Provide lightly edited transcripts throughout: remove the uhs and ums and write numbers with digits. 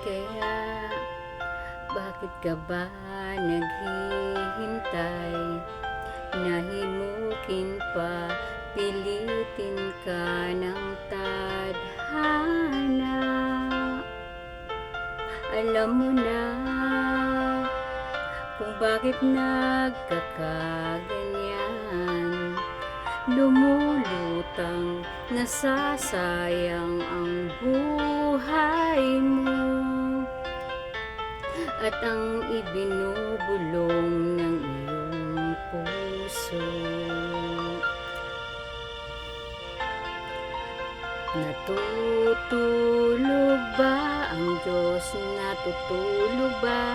Kaya bakit ka ba naghihintay? Nahimukin pa, pilitin ka ng tadhana. Alam mo na kung bakit nagkakaganyan. Lumulutang, nasasayang ang buhay mo at ang ibinubulong ng iyong puso. Natutulog ba ang Diyos? Natutulog ba?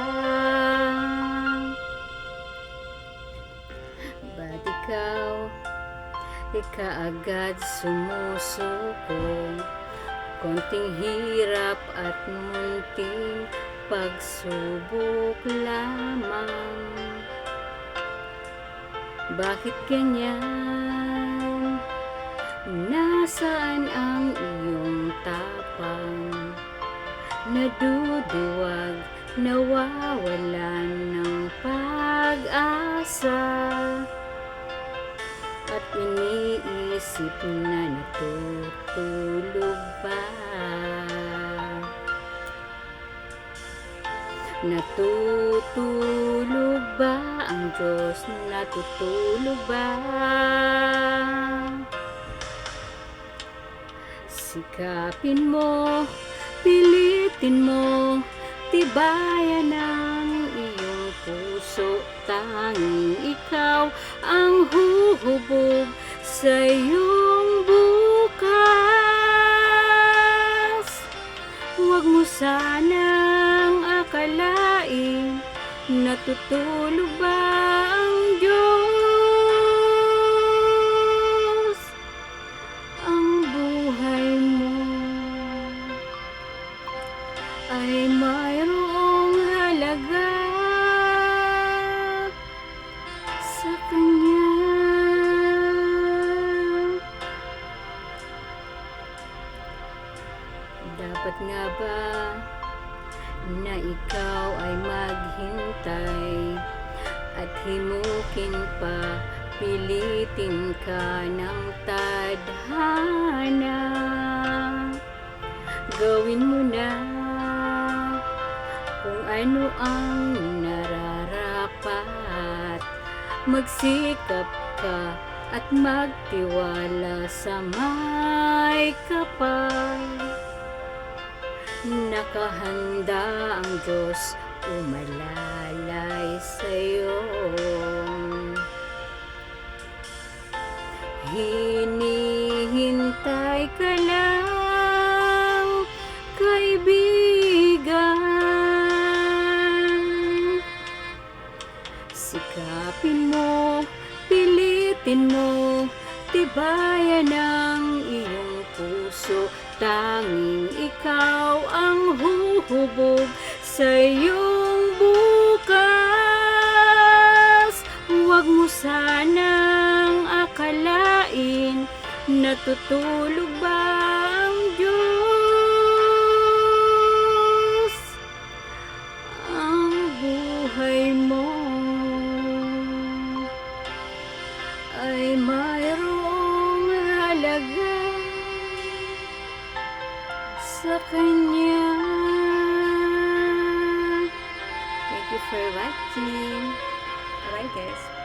Ba't ikaw agad sumusuko? Konting hirap at munting pagsubok lamang. Bakit ganyan? Nasaan ang iyong tapang? Naduduwag, nawawalan ng pag-asa, at iniisip na natutulog ba? Natutulog ba ang Diyos? Natutulog ba? Sikapin mo, pilitin mo, tibayan ang iyong puso. Tanging ikaw ang huhubog sa iyong bukas. Huwag mo sanang akalain natutulog ba ang Diyos. Ang buhay mo ay mayroong halaga sa Kanya. Dapat nga ba na ikaw ay maghintay at himukin pa, pilitin ka ng tadhana? Gawin mo na kung ano ang nararapat. Magsikap ka at magtiwala sa may kapal. Nakahanda ang Diyos umalalay sa'yo. Hinihintay ka lang, kaibigan. Sikapin mo, pilitin mo, tibayan ang iyong puso. Tanging ikaw ang huhubog sa iyong bukas. Huwag mo sanang akalain natutulog ba ang Diyos. Ang buhay mo ay mayroong halaga sa Kanya. Thank you for watching. Bye guys.